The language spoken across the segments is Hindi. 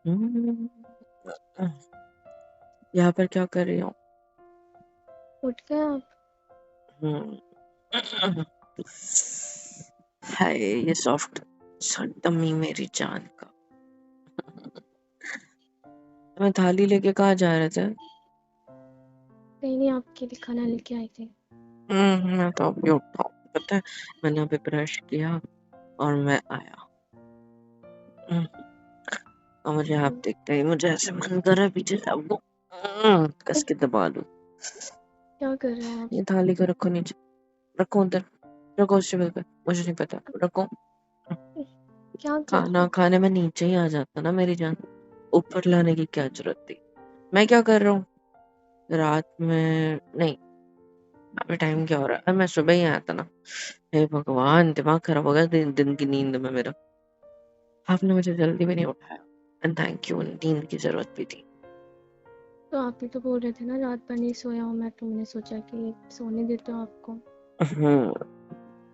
हम्म, यहाँ पर क्या कर रही हो? उठ गए आप? हम्म, हाय ये सॉफ्ट टमी मेरी जान का। मैं थाली लेके कहाँ जा रहे थे? कहीं नहीं, आपके लिए खाना लेके आई थी। मैं तो अभी उठा हूँ, पता है। मैंने अभी ब्रश किया और मैं आया। हम्म, और मुझे आप देखते ही मुझे ऐसे मन कर रहा है पीछे से आपको कस के दबा दूं। क्या कर रहे हो आप? ये थाली को रखो नीचे, रखो उधर, रखो उस टेबल पे। मुझे नहीं पता, रखो। क्या कर रहे खाना हो? खाने में नीचे ही आ जाता ना मेरी जान, ऊपर लाने की क्या जरूरत थी? मैं क्या कर रहा हूँ रात में? नहीं, अभी टाइम क्या हो रहा है? मैं सुबह ही आया था ना। हे भगवान, दिमाग खराब हो गया दिन की नींद में मेरा। आपने मुझे जल्दी भी नहीं उठाया, एंड थैंक यू, नींद की जरूरत भी थी। तो आप ही तो बोल रहे थे ना रात भर नहीं सोया हूँ मैं, तो मैंने सोचा कि सोने देते हो आपको।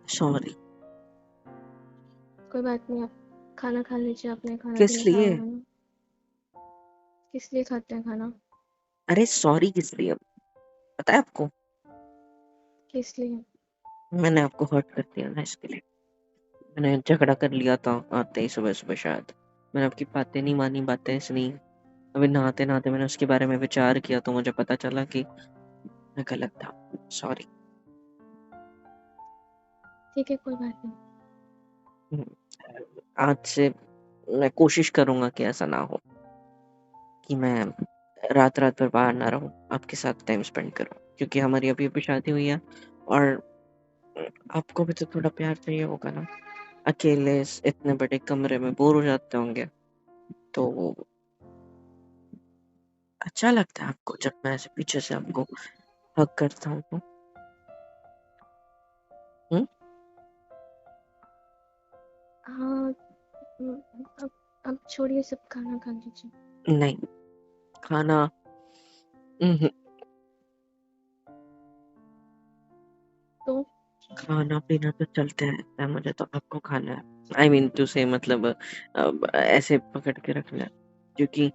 सॉरी। कोई बात नहीं, आप खाना खा लीजिए, आपने खाना तो किस नहीं खाया लिए? होगा ना। किस लिए खाते हैं खाना? अरे सॉरी किस लिए, पता है आपको? किस लिए? मैंने आपको हर्ट कर दिया ना, इसके लिए। मैंने झगड़ा कर लिया था आते ही सुबह सुबह शायद। मैंने आपकी बातें नहीं मानी, बातें सुनी। अभी नहाते नहाते मैंने उसके बारे में विचार किया तो मुझे पता चला कि मैं गलत था। सॉरी। ठीक है, कोई बात नहीं। आज से मैं कोशिश करूंगा कि ऐसा ना हो, कि मैं रात रात भर बाहर ना रहूं, आपके साथ टाइम स्पेंड करूं, क्योंकि हमारी अभी अभी शादी हुई है। और आपको भी तो थोड़ा प्यार चाहिए होगा ना। अकेले इतने बड़े कमरे में बोर हो जाते होंगे, तो अच्छा लगता है आपको जब मैं ऐसे पीछे से आपको हग करता हूँ तो? हम्म? हाँ। अब अब छोड़िए, सब खाना खा लीजिए। नहीं, खाना हम्म, तो खाना पीना तो चलते रहता है, मुझे तो आपको खाना है। आई मीन टू से मतलब ऐसे पकड़ के रखना है, क्योंकि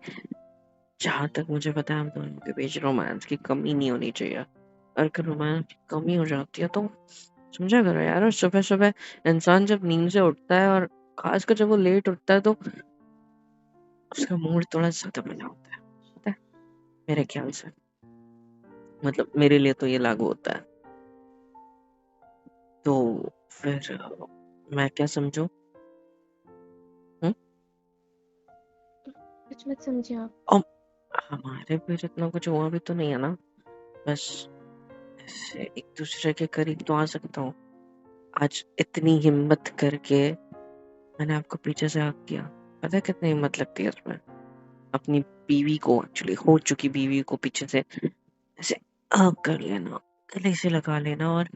जहां तक मुझे पता है हम दोनों के बीच रोमांस की कमी नहीं होनी चाहिए। और अगर रोमांस की कमी हो जाती है तो समझा करो यार। और सुबह सुबह इंसान जब नींद से उठता है, और खासकर जब वो लेट उठता है, तो उसका मूड थोड़ा ज्यादा बना होता है, पता है, मेरे ख्याल से। मतलब मेरे लिए तो ये लागू होता है। तो फिर मैं क्या समझूं? हम्म? कुछ मत समझे आप। और हमारे बीच इतना कुछ हुआ भी तो नहीं है ना, बस ऐसे एक दूसरे के करीब तो आ सकता हूँ। आज इतनी हिम्मत करके मैंने आपको पीछे से हक किया। पता है कितनी हिम्मत लगती है उसमें? अपनी बीवी को, एक्चुअली हो चुकी बीवी को, पीछे से ऐसे हक कर लेना, गले से लगा लेना, और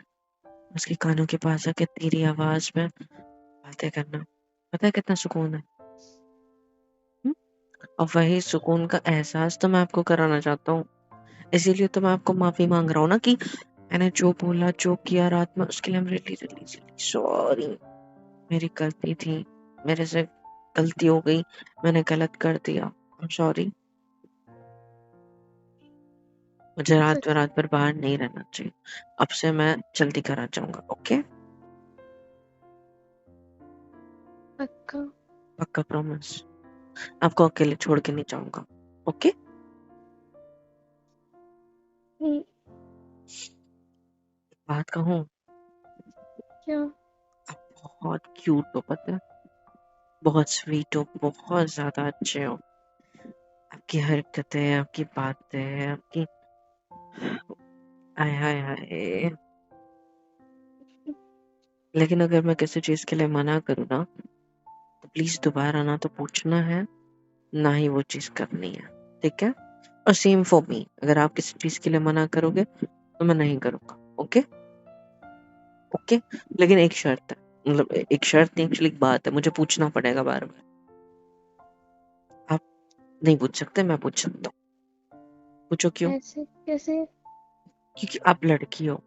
उसके कानों के पास आके तेरी आवाज में बातें करना। पता है कितना सुकून है? हम्म? और वही सुकून का एहसास तो मैं आपको कराना चाहता हूँ। इसीलिए तो मैं आपको माफी मांग रहा हूँ ना, कि मैंने जो बोला जो किया रात में, उसके लिए रियली रियली सॉरी। मेरी गलती थी, मेरे से गलती हो गई, मैंने गलत कर दिया। सॉरी। मुझे सच? रात भर बाहर नहीं रहना चाहिए। अब से मैं जल्दी घर आ जाऊंगा, ओके? पक्का? पक्का प्रॉमिस। आपको अकेले छोड़ के नहीं जाऊंगा, ओके? हम्म, बात कहूँ, क्या? आप बहुत क्यूट हो, पता है, बहुत स्वीट हो, बहुत ज्यादा अच्छे हो। आपकी हरकतें, आपकी बातें, आपकी हाय हाय हाय। लेकिन अगर मैं किसी चीज के लिए मना करूँ ना, तो प्लीज दोबारा ना तो पूछना है, ना ही वो चीज करनी है, ठीक है? और सेम फॉर मी, अगर आप किसी चीज के लिए मना करोगे तो मैं नहीं करूंगा, ओके? ओके। लेकिन एक शर्त है, मतलब एक शर्त नहीं, एक्चुअली एक बात है, मुझे पूछना पड़ेगा बार बार। आप नहीं पूछ सकते, मैं पूछ सकता हूँ। पूछो क्यों? ऐसे कैसे? क्योंकि आप लड़की हो,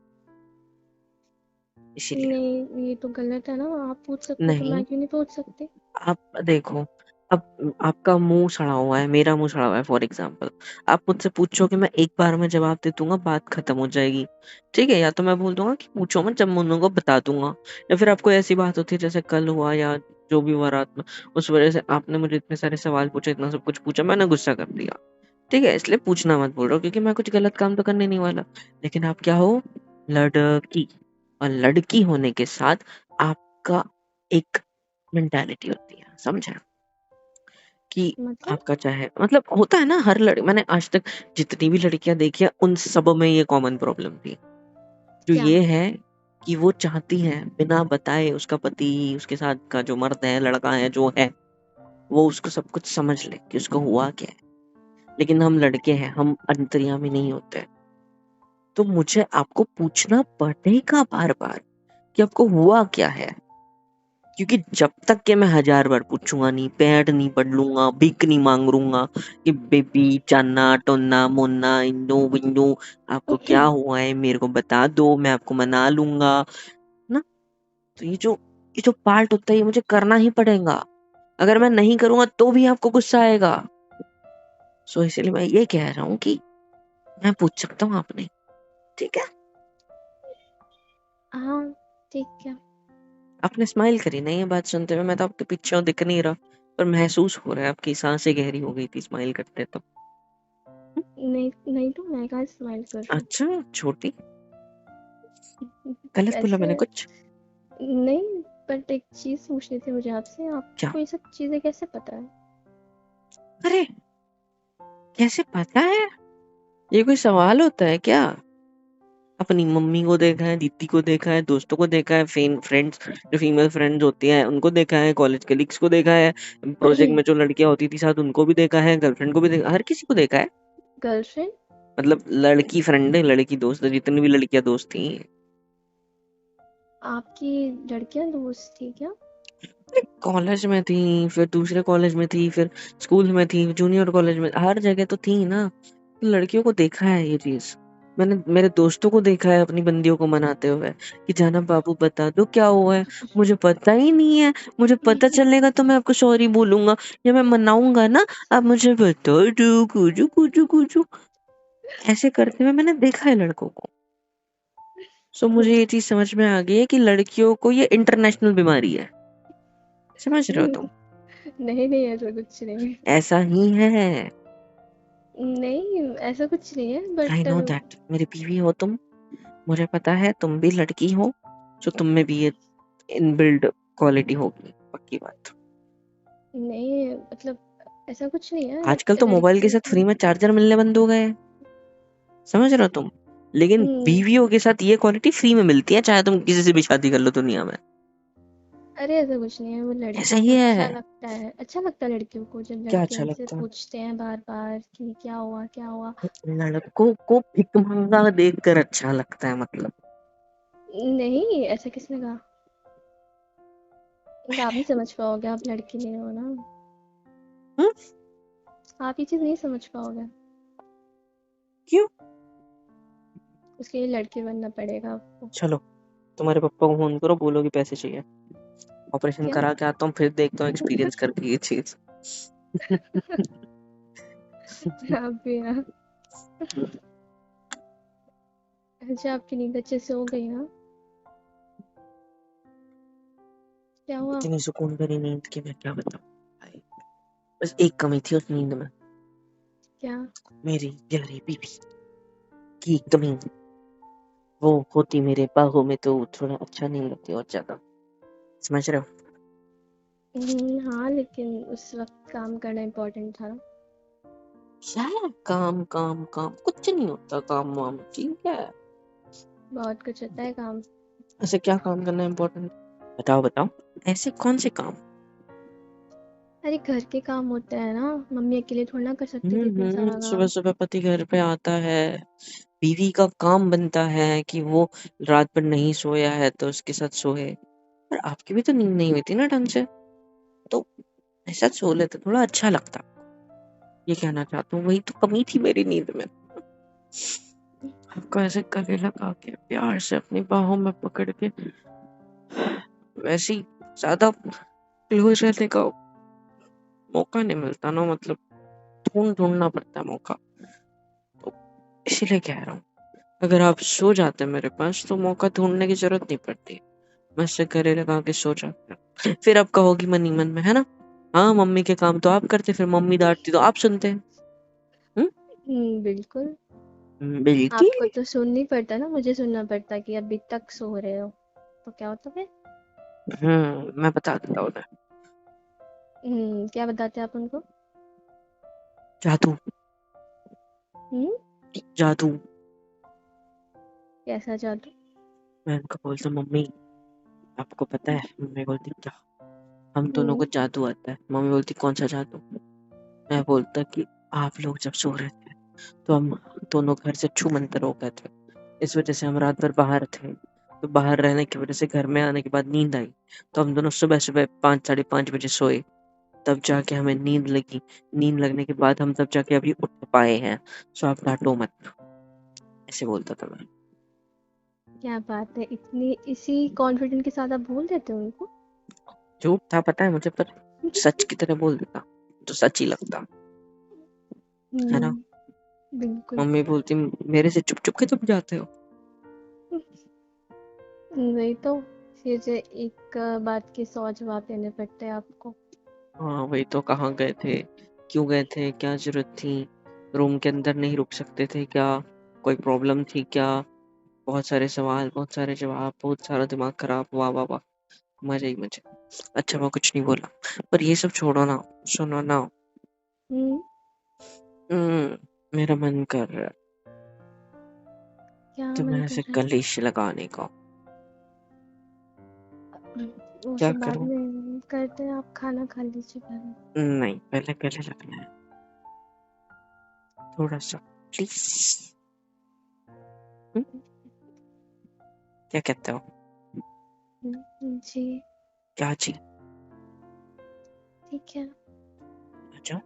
इसीलिए। नहीं, ये तो गलत है ना, आप पूछ सकते हो तो नहीं, मैं क्यों नहीं पूछ सकती? आप देखो, अब आपका मुंह सड़ा हुआ है, मेरा मुंह सड़ा हुआ है, फॉर एग्जाम्पल आप मुझसे पूछोगे, मैं एक बार में जवाब दे दूंगा, बात खत्म हो जाएगी। ठीक है, या तो मैं बोल दूंगा कि पूछो मत, जब मैं उनको बता दूंगा। या फिर आपको ऐसी बात होती है जैसे कल हुआ या जो भी हुआ रात में, उस वजह से आपने मुझे इतने सारे सवाल पूछे, इतना सब कुछ पूछा, मैंने गुस्सा कर दिया। ठीक है, इसलिए पूछना मत बोल रहा हूँ, क्योंकि मैं कुछ गलत काम तो करने नहीं वाला। लेकिन आप क्या हो? लड़की। और लड़की होने के साथ आपका एक मेंटालिटी होती है, समझा? कि मतलब आपका चाहे मतलब होता है ना, हर लड़की, मैंने आज तक जितनी भी लड़कियां देखी है उन सब में ये कॉमन प्रॉब्लम थी, जो क्या? ये है कि वो चाहती है बिना बताए उसका पति, उसके साथ का जो मर्द है, लड़का है जो है, वो उसको सब कुछ समझ ले कि उसको हुआ क्या है। लेकिन हम लड़के हैं, हम अंतर्यामी नहीं होते, तो मुझे आपको पूछना पड़ेगा बार बार कि आपको हुआ क्या है। क्योंकि जब तक कि मैं 1000 बार पूछूंगा नहीं, पैड नहीं बदलूंगा, भीख नहीं मांग लूंगा कि बेबी चाना टोना मोना इंदो विंदो, आपको क्या हुआ है मेरे को बता दो, मैं आपको मना लूंगा ना। तो ये जो पार्ट होता है, ये मुझे करना ही पड़ेगा। अगर मैं नहीं करूंगा तो भी आपको गुस्सा आएगा। सो इसलिए मैं ये कह रहा हूँ कि मैं पूछ सकता हूँ, आपने। ठीक है, हाँ, ठीक है। आपने स्माइल करी ना ये बात सुनते हुए, मैं तो आपके पीछे हूँ, दिख नहीं रहा, पर महसूस हो रहा है, आपकी सांसें गहरी हो गई थी स्माइल करते तो। नहीं नहीं, तो मैं कहाँ स्माइल कर रही अच्छा, छोटी, गलत बोला वैसे मैंने कुछ? नहीं, बट एक चीज पूछनी थी मुझे आपसे, क्या? आपको ये सब चीजें कैसे पता है? अरे, कैसे पता है? ये कोई सवाल होता है क्या? अपनी मम्मी को देखा है, दीदी को देखा है, दोस्तों को देखा है, फ्रेंड्स जो फीमेल फ्रेंड्स होती हैं उनको देखा है, कॉलेज कलीग्स को देखा है, प्रोजेक्ट में जो लड़कियां होती थी साथ उनको भी देखा है, गर्लफ्रेंड को भी देखा, हर किसी को देखा है। गर्लफ्रेंड? मतलब लड़की फ्रेंड है, लड़की दोस्त है, जितनी भी लड़कियां दोस्त थी। आपकी लड़कियां दोस्त थी क्या? कॉलेज में थी, फिर दूसरे कॉलेज में थी, फिर स्कूल में थी, जूनियर कॉलेज में, हर जगह तो थी ना। लड़कियों को देखा है ये चीज। मैंने मेरे दोस्तों को देखा है अपनी बंदियों को मनाते हुए कि जाना बाबू बता दो क्या हुआ है, मुझे पता ही नहीं है, मुझे पता चलेगा तो मैं आपको सॉरी बोलूंगा, या मैं मनाऊंगा ना, आप मुझे बता दो कुजू कुजू कुजू। ऐसे करते हुए मैंने देखा है लड़कों को। सो मुझे ये चीज समझ में आ गई है कि लड़कियों को ये इंटरनेशनल बीमारी है। समझ रहे हो तुम? नहीं नहीं, ऐसा कुछ नहीं है। ऐसा ही है। नहीं, ऐसा कुछ नहीं है, आई बट नो दैट, मेरी बीवी हो तुम, मुझे पता है तुम भी लड़की हो, तो तुम में भी ये इनबिल्ड क्वालिटी होगी, पक्की बात। नहीं, मतलब ऐसा कुछ नहीं है आजकल तो मोबाइल के लड़कियों साथ को। फ्री में चार्जर मिलने बंद हो गए हैं, समझ रहे हो तुम? लेकिन हम्म, बीवियों के साथ ये क्वालिटी फ्री में मिलती है, चाहे तुम किसी से भी शादी कर लो दुनिया में। अरे ऐसा कुछ नहीं है, वो ऐसा लड़कियों ही को अच्छा है। लगता है, अच्छा लगता है लड़कियों को जब क्या लड़के अच्छा उनसे लगता है? पूछते हैं बार बार कि क्या हुआ क्या हुआ। लड़कों को भिकमंगा देखकर अच्छा लगता है, मतलब? नहीं, ऐसा किसने कहा? ये आप नहीं समझ पाओगे, आप लड़की नहीं हो ना। हम्म? आप ये चीज नहीं समझ पाओगे। क्यों? उसके लिए लड़की बनना पड़ेगा आपको। चलो, तुम्हारे पापा को फोन करो, बोलो कि पैसे चाहिए, ऑपरेशन क्या? करा के आता हूँ, फिर देखता हूँ एक्सपीरियंस करके ये चीज। आप भी ना। अच्छा, आपकी नींद अच्छे से हो गई ना? क्या हुआ? इतनी सुकून भरी नींद की मैं क्या बताऊं भाई। बस एक कमी थी उस नींद में, क्या? मेरी प्यारी बीबी की कमी। वो होती मेरे बाहों में तो थोड़ा अच्छा नहीं लगती और ज्यादा, समझ रहे हो? हाँ, लेकिन उस वक्त काम करना इम्पोर्टेंट था ना। क्या है काम काम काम, कुछ नहीं होता काम वाम, ठीक है। बहुत कुछ होता है काम। ऐसे क्या काम करना इम्पोर्टेंट? बताओ बताओ, ऐसे कौन से काम? अरे घर के काम होते हैं ना, मम्मी अकेले थोड़ा ना कर सकती थी इतना सारा सुबह काम। सुबह पति घर पे आता है, बीवी का काम बनता है कि वो रात भर नहीं सोया है तो उसके साथ सोए। पर आपकी भी तो नींद नहीं हुई थी ना ढंग से, तो ऐसा सो लेते थोड़ा अच्छा लगता। ये कहना चाहता हूँ, वही तो कमी थी मेरी नींद में। आपको ऐसे गले लगा के प्यार से अपनी बाहों में पकड़ के वैसे ही ज्यादा क्लोज रहने का मौका नहीं मिलता ना, मतलब ढूंढना पड़ता है मौका, तो इसीलिए कह रहा हूँ अगर आप सो जाते मेरे पास तो मौका ढूंढने की जरूरत नहीं पड़ती, मैं से गले लगा के सो जाते। फिर आप कहोगी मनी मन में, है ना, हाँ मम्मी के काम तो आप करते, फिर मम्मी डांटती तो आप सुनते हैं। बिल्कुल। आपको बिल्कुल। तो सुननी पड़ता ना, मुझे सुनना पड़ता कि अभी तक सो रहे हो, तो क्या होता है? मैं बता देता हूँ। क्या बताते आप उनको? जादू। हम्म जादू। कैसा जादू? मैं उनको बोलता मम्मी आपको पता है, मम्मी बोलती क्या, हम दोनों को हम्म जादू आता है। मम्मी बोलती कौन सा जादू। मैं बोलता कि आप लोग जब सो रहे थे तो हम दोनों घर से छू मंतर हो गए थे, इस वजह से हम रात भर बाहर थे, तो बाहर रहने की वजह से घर में आने के बाद नींद आई, तो हम दोनों सुबह सुबह 5 साढ़े 5 बजे सोए, तब जाके हमें नींद लगी। नींद लगने के बाद हम तब जाके अभी उठ पाए हैं, सो आप डांटो मत। ऐसे बोलता था मैं। क्या बात है, इतनी इसी कॉन्फिडेंट के साथ आप बोल देते हो उनको? झूठ था पता है मुझे, पर सच की तरह बोल देता तो सच ही लगता, है ना। बिल्कुल। मम्मी बोलती मेरे से चुप चुप के तुम जाते हो। वही तो, फिर से एक बात के 100 जवाब देने पड़ते हैं आपको। हाँ वही तो, कहाँ गए थे, क्यों गए थे, क्या जरूरत थी, रूम के अंदर नहीं रुक सकते थे क्या, कोई प्रॉब्लम थी क्या, बहुत सारे सवाल, बहुत सारे जवाब, बहुत सारा दिमाग खराब, वाह वाह वाह, मजे ही मजे। अच्छा मैं कुछ नहीं बोला, पर ये सब छोड़ो ना, सुनो ना। हम्म मेरा मन कर रहा है क्या मन तुम्हें कर ऐसे रहा है? कलेश लगाने का। वो क्या सब बाद करूं। में करते हैं, आप खाना खा लीजिए पहले। नहीं पहले गले लगना है, थोड़ा सा प्लीज। क्या कहते हो। जी। क्या जी। ठीक है। अच्छा।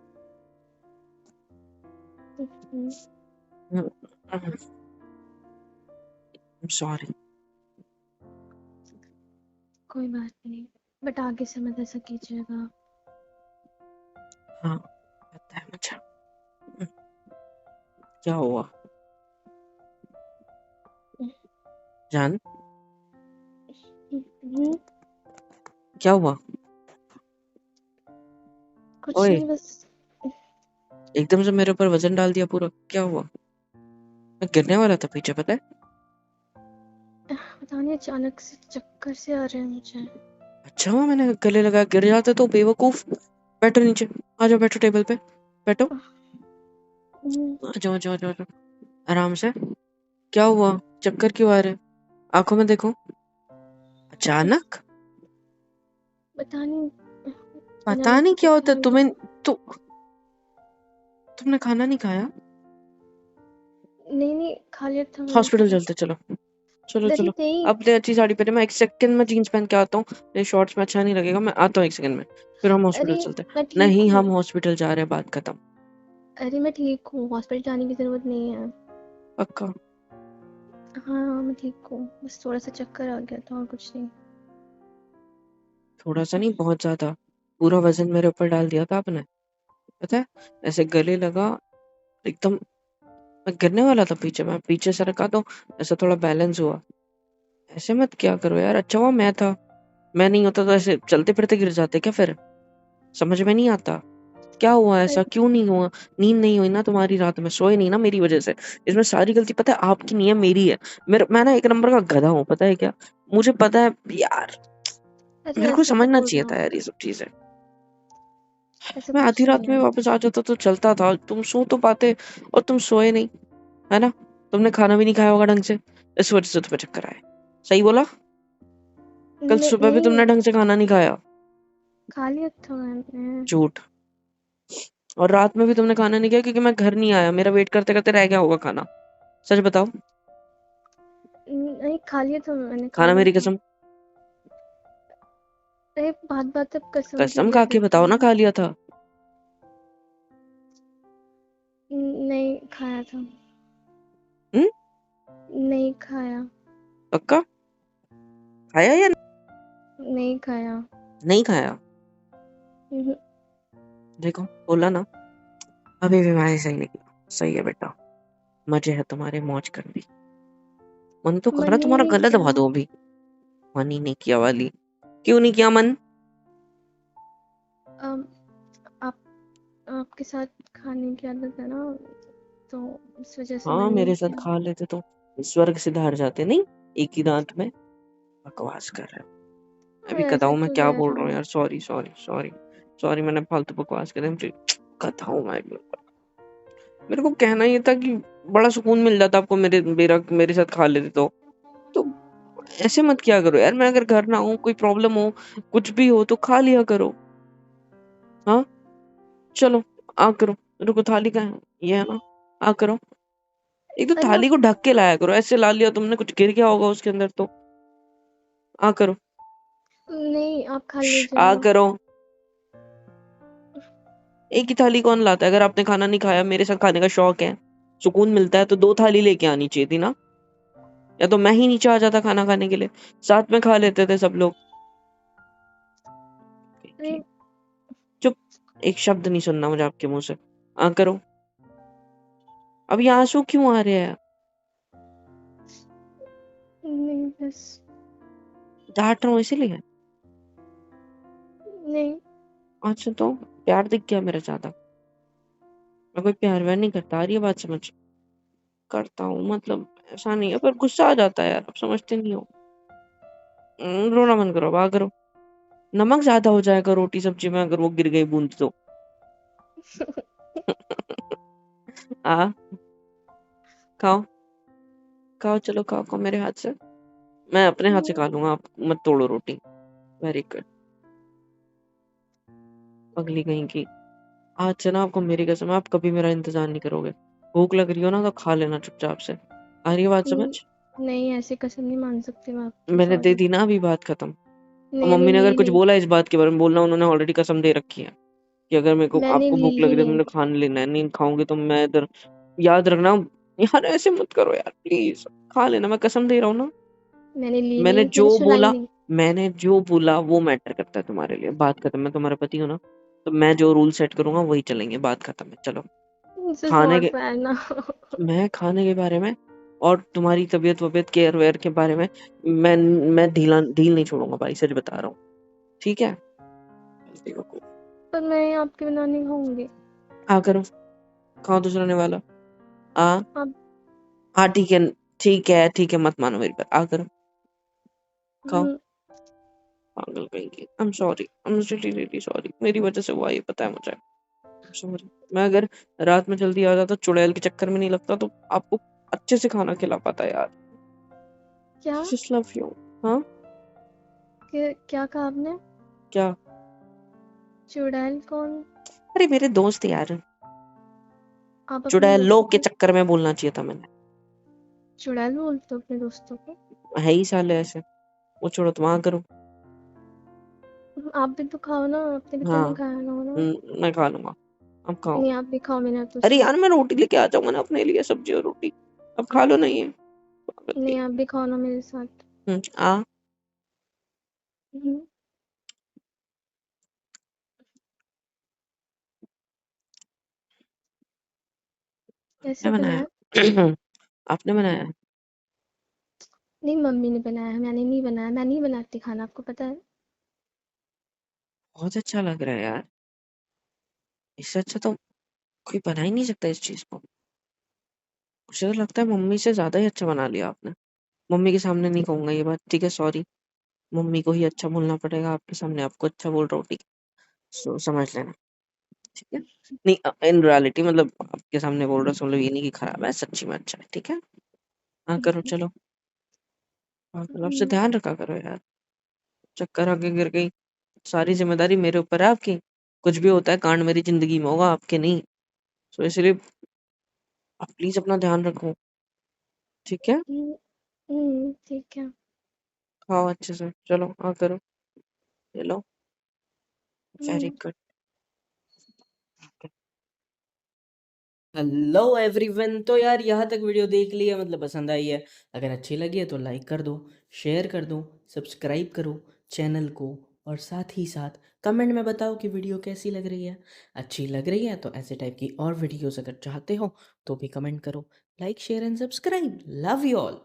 हम्म, सॉरी। कोई बात नहीं, बट आगे से मत ऐसा कीजिएगा। हाँ पता है मुझे। क्या हुआ जान, हम्म, क्या हुआ। कुछ ओए नहीं, बस एकदम से मेरे ऊपर वजन डाल दिया पूरा, क्या हुआ। मैं गिरने वाला था पीछे पता है। पता नहीं, अचानक से चक्कर से आ रहे हैं मुझे। अच्छा हुआ मैंने गले लगा, गिर जाते तो बेवकूफ। बैठो नीचे, आ जाओ बैठो टेबल पे, बैठो, हम्म, आ जाओ आ जाओ आ जाओ आ जाओ। आराम से। क्या हुआ, चक्कर क्यों आ रहे, आंखों में देखो। अचानक। पता नहीं, पता अचानक नहीं से क्या चक्कर होता है आने तुम्हें, लगे। तो तुमने खाना नहीं खाया। नहीं नहीं, खा लिया था मैंने हॉस्पिटल खाना। चलते चलो, चलो नहीं चलो। नहीं। अब अच्छी साड़ी पहने, मैं 1 सेकंड में जीन्स पहन के आता हूँ, ये शॉर्ट्स में अच्छा नहीं लगेगा, मैं आता हूँ 1 सेकंड में, फिर हम हॉस्पिटल अरे चलते हैं। मैं ठीक नहीं हूँ। हम हॉस्पिटल जा रहे हैं, बात खत्म। अरे मैं ठीक हूँ, हॉस्पिटल जाने की जरूरत नहीं है। पक्का। हाँ मैं ठीक हूँ, बस थोड़ा सा चक्कर आ गया था और कुछ नहीं। थोड़ा सा नहीं बहुत ज्यादा, पूरा वजन मेरे ऊपर डाल दिया था आपने, पता है। ऐसे गले लगा एकदम, मैं गिरने वाला था पीछे, मैं पीछे सरका तो ऐसा थोड़ा बैलेंस हुआ। ऐसे मत क्या करो यार, अच्छा हुआ मैं था, मैं नहीं होता तो ऐसे चलते फिरते गिर जाते क्या फिर, समझ में नहीं आता। क्या हुआ, ऐसा अरे क्यों नहीं हुआ। नींद नहीं हुई ना तुम्हारी, रात में सोए नहीं ना मेरी वजह से, इसमें सारी गलती पता है आपकी नहीं है मेरी है। मैं ना एक नंबर का गधा हूँ पता है क्या, मुझे पता है यार, अरे मेरे को ऐसा तो समझना बोल चाहिए रहा था हूँ, यार ये सब चीजें। ऐसा मैं कुछ आधी नहीं रात में है। वापस आ जाता तो चलता था, तुम सो तो पाते, और तुम सोए नहीं, है ना। तुमने खाना भी नहीं खाया होगा ढंग से, इस वजह से तुम्हें चक्कर आए। सही बोला। कल नहीं सुबह भी तुमने नहीं, ढंग से खाना नहीं खाया। खा लिया था मैंने। झूठ। और रात में भी तुमने खाना नहीं खाया क्योंकि मैं घर नहीं आया, मेरा वेट करते करते रह गया होगा खाना, सच बताओ। नहीं, खा लिया था मैंने, खा खाना लिया मेरी था। कसम। अरे बात बात तब कसम की कसम खा गिर के जाती बताओ ना है। खा लिया था। नहीं खाया था। हम्म। नहीं खाया। पक्का। खाया या नहीं खाया। नहीं खाया। हम्म, देखो बोला ना, अभी भी मैंने सही नहीं किया। सही है बेटा, मजे है तुम्हारे मौज करने। मन तो कर रहा है मन ही तुम्हारा नहीं गला किया। दबा दो अभी। मन ही नहीं किया वाली, क्यों नहीं किया मन? अम, आप आपके साथ खाने की आदत है ना, तो इस वजह से हाँ मन नहीं मेरे साथ किया। खा लेते तो स्वर्ग से धार जाते नहीं, एक ही दांत में। बकवास कर रहे हो। मैं भी ऐसे बताऊं मैं क्यों क्या कह बोल रहे रहा हूँ हो? यार, सॉरी सॉरी सॉरी। सॉरी मैंने फालतू बकवास कर दी मुझे। बताऊं मैं, मेरे को कहना ये था कि बड़ा सुकून मिल जाता आपको, मेरे साथ खा लेते तो ऐसे मत किया करो यार। मैं अगर घर ना हूँ, कोई प्रॉब्लम हो, कुछ भी हो तो खा लिया करो। हाँ चलो आ करो। रुको थाली कहाँ है? ये है ना, आ करो। एक तो अरे थाली आप, को ढक के लाया करो, ऐसे ला लिया तुमने, कुछ गिर गया होगा उसके अंदर तो। आ करो। नहीं आप खा लीजिए आ ना। करो। एक ही थाली कौन लाता है? अगर आपने खाना नहीं खाया, मेरे साथ खाने का शौक है, सुकून मिलता है, तो 2 थाली लेके आनी चाहिए थी ना। या तो मैं ही नीचे आ जाता खाना खाने के लिए, साथ में खा लेते थे सब लोग। अरे चुप, एक शब्द नहीं सुनना मुझे आपके मुंह से। आ करो। अब ये आंसू क्यों आ रहे हैं? नहीं, बस डांट रहा हूँ इसीलिए? नहीं। अच्छा तो प्यार दिख गया मेरा ज्यादा? मैं कोई प्यार व्यार नहीं करता, आ रही है बात समझ? करता हूँ मतलब ऐसा नहीं है, पर गुस्सा आ जाता है यार, आप समझते नहीं हो। रोना बंद करो, अब आ करो। नमक ज्यादा हो जाएगा रोटी सब्जी में अगर वो गिर गई बूंद तो। आ खाओ, खाओ चलो, खाओ खाओ मेरे हाथ से। मैं अपने हाथ से खा लूंगा, आप मत तोड़ो रोटी। Very good. पगली कहीं की। आज से ना आपको मेरी कसम है, आप कभी मेरा इंतजार नहीं करोगे। भूख लग रही हो ना तो खा लेना चुपचाप से। आ रही है बात समझ? नहीं, ऐसे कसम नहीं मान सकती मैं आपकी, मैंने दे सॉरी। दी ना अभी बात खत्म। और मैंने मम्मी ने अगर ली कुछ नहीं। बोला इस बात के बारे में, बोलना उन्होंने ऑलरेडी कसम दे रखी है कि अगर मेरे को मैंने आपको ली भूख लग ही रही है, नहीं। तुमने खाने लेना है, नहीं खाऊंगी तो मैं इधर। याद रखना। यार ऐसे मत करो यार प्लीज। खा लेना, मैं कसम दे रहा हूँ ना। मैंने ली मैंने नहीं, जो मैंने सुनाई बोला, नहीं। मैंने जो बोला वो मैटर करता है तुम्हारे लिए। बात खत्म। मैं तुम्हारा पति हूँ ना, तो मैं जो रूल सेट करूंगा वही चलेंगे। बात खत्म है, चलो। दिस इज खाने नॉट के फैर ना। मैं खाने के बारे में और तुम्हारी तबीयत वबीयत केयर वेयर के बारे में मैं ढील नहीं छोड़ूंगा भाई, सच बता रहा हूँ। ठीक है? बेवकूफ। पर मैं आपके बिना नहीं खाऊंगी। आ करो, खाओ दूसरा ने वाला। आ आप। हाँ ठीक है, ठीक है ठीक है, मत मानो मेरी बात। आ करो, खाओ। हम्म, पागल कहीं की। I am sorry, I am really really sorry, मेरी वजह से हुआ ये पता है मुझे। सॉरी। मैं अगर रात में जल्दी आ जाता, चुड़ैल के चक्कर में नहीं लगता, तो आपको अच्छे से खाना खिला पाता यार। क्या? Just love you. हाँ क्या कहा आपने? क्या? चुड़ैल कौन? अरे मेरे दोस्त यार। आप अपने चुड़ैलों दोस्तों के को चक्कर में बोलना चाहिए था मैंने। चुड़ैल बोलते हो अपने दोस्तों को? है ही साले ऐसे। वो छोड़ो, तुम आ करो। आप भी तो खाओ ना, आपने भी तो नहीं हाँ। खाया ना, हो ना? मैं खा लूंगा। अब खाओ। नहीं, आप भी खाओ मेरे हाथों अरे से। यार मैं रोटी लेके आ जाऊंगा ना अपने लिए, सब्जी और रोटी। अब खा लो, नहीं है? पागल नहीं, कहीं। आप भी खाओ ना मेरे साथ। आ हम्म, कैसे आपने बनाया? बनाया? आपने बनाया? नहीं, मम्मी ने बनाया है, मैंने नहीं बनाया। मैं नहीं बनाती खाना, आपको पता है। बहुत अच्छा लग रहा है यार। इससे अच्छा तो कोई बना ही नहीं सकता इस चीज को। मुझे तो लगता है मम्मी से ज्यादा ही अच्छा बना लिया आपने। मम्मी के सामने नहीं कहूंगा ये बात, ठीक है सॉरी। मम्मी को ही अच्छा बोलना पड़ेगा, आपके सामने आपको अच्छा बोल रहा हूँ, ठीक है? समझ लेना। ठीक है? नहीं, इन रियलिटी मतलब आपके सामने बोल रहा हूँ, मतलब ये नहीं कि खराब है, सच्ची में अच्छा है, ठीक है? हाँ करो चलो। हाँ करो, आपसे हम्म, ध्यान रखा करो यार। चक्कर आगे गिर गई, सारी जिम्मेदारी मेरे ऊपर है आपकी। कुछ भी होता है कांड मेरी जिंदगी में होगा, आपके नहीं। तो इसलिए आप प्लीज अपना ध्यान रखो, ठीक है? ठीक है। खाओ अच्छे से, चलो हाँ करो। ये लो। वेरी हम्म, गुड। हेलो एवरीवन, तो यार यहाँ तक वीडियो देख लिया, मतलब पसंद आई है। अगर अच्छी लगी है तो लाइक कर दो, शेयर कर दो, सब्सक्राइब करो चैनल को। और साथ ही साथ कमेंट में बताओ कि वीडियो कैसी लग रही है। अच्छी लग रही है तो ऐसे टाइप की और वीडियोस अगर चाहते हो तो भी कमेंट करो। Like share and subscribe. Love you all.